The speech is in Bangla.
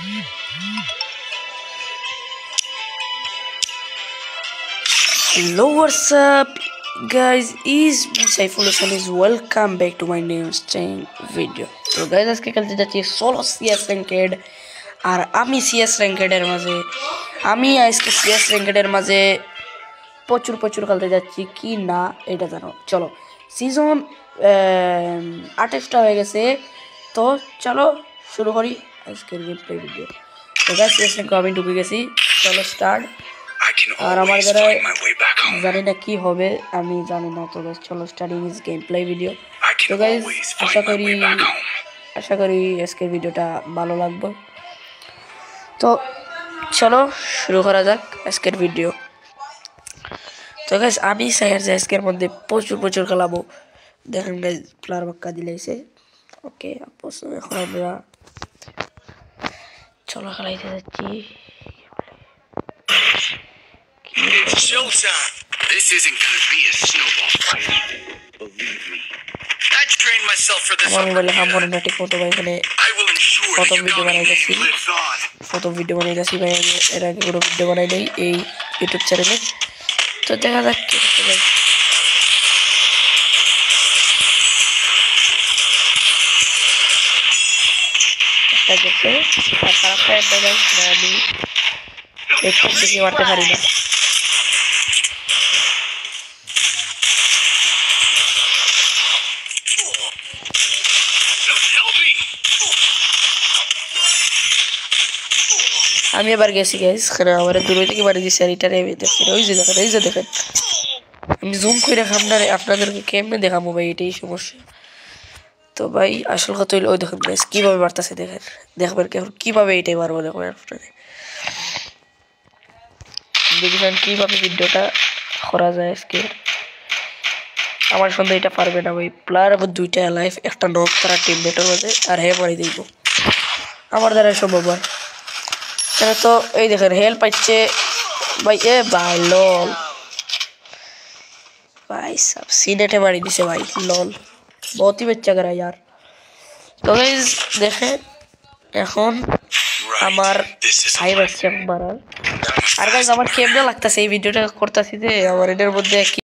Hello, what's up guys, is Saiful Hussain is welcome back to my new video. তো guys আজকে খেলতে যাচ্ছি সোলো CS র্যাঙ্কেড আর আমি CS র্যাঙ্কেডের মাঝে আজকে CS র্যাঙ্কেডের মাঝে প্রচুর খেলতে যাচ্ছি কি না এটা জানো। চলো সিজন 28টা হয়ে গেছে, তো চলো শুরু করি আজকের গেমপ্লে ভিডিও। তো গাইস CS র্যাঙ্কে আমি ঢুকে গেছি, চলো স্টার্ট। আর আমার দ্বারা জানি না কি হবে, আমি জানি না। তো গাইস চলো starting is game play video. তো গাইস আশা করি আজকের ভিডিওটা ভালো লাগবে। তো চলো শুরু করা যাক আজকের ভিডিও। তো গাইস আমি চাই যে আজকের মধ্যে প্রচুর খেলাবো। দেখেন গাইস প্লেয়ার বাক্কা দিলাইছে। ওকে আপস এখন আমরা চলো খেলাইতে যাচ্ছি। It's showtime. This isn't gonna be a snowball fight. Believe me. I trained myself for this. আমার মোবাইলে হামবো না ঠিক মতো ভাই, এখানে I will ensure প্রথম that ভিডিও বানাইতেছি lives on. ভাই। আমি এর আগে কোনো ভিডিও বানাই নাই এই ইউটিউব চ্যানেলে। তো দেখা যাক কি হচ্ছে ভাই। একটা গেছে আর খারাপটা একটা গাইস না, আমি একটু বেশি মারতে পারি না। আমি এবার গেছি গাইস, কারণ আমার দূর থেকে বাড়ি দিয়েছি আর এটা নেমে দেখছি। ওই যে দেখেন আমি জুম করে আপনাদেরকে কেমনে দেখাবো ভাই, এটাই সমস্যা। তো ভাই আসল কথা হইলো ওই দেখেন গাইস কিভাবে মারতেছে, দেখবেন কিভাবে এটাই মারবো। দেখবেন আপনাদের দেখবেন কিভাবে ভিডিওটা করা যায় আজকে। আমার সন্দেহ এটা পারবে না ভাই। প্লেয়ার আবার দুইটা লাইফ, একটা নক তারা টিমমেটের মধ্যে, আর হে মারি দিব আমার দ্বারা সম্ভব হয়। তো এই দেখেন হেল্প পাচ্ছে ভাই। এ ভাই লল भाई सब सीनेटे मारी दिसे भाई, लॉल बहुत ही बच्चा करा यार। तो गाइस देखें এখন আমার ফাইভ আসছে মারার। আর গাইস আমার কেমনে লাগতেছে এই ভিডিওটা করতেছি যে আমার এটার মধ্যে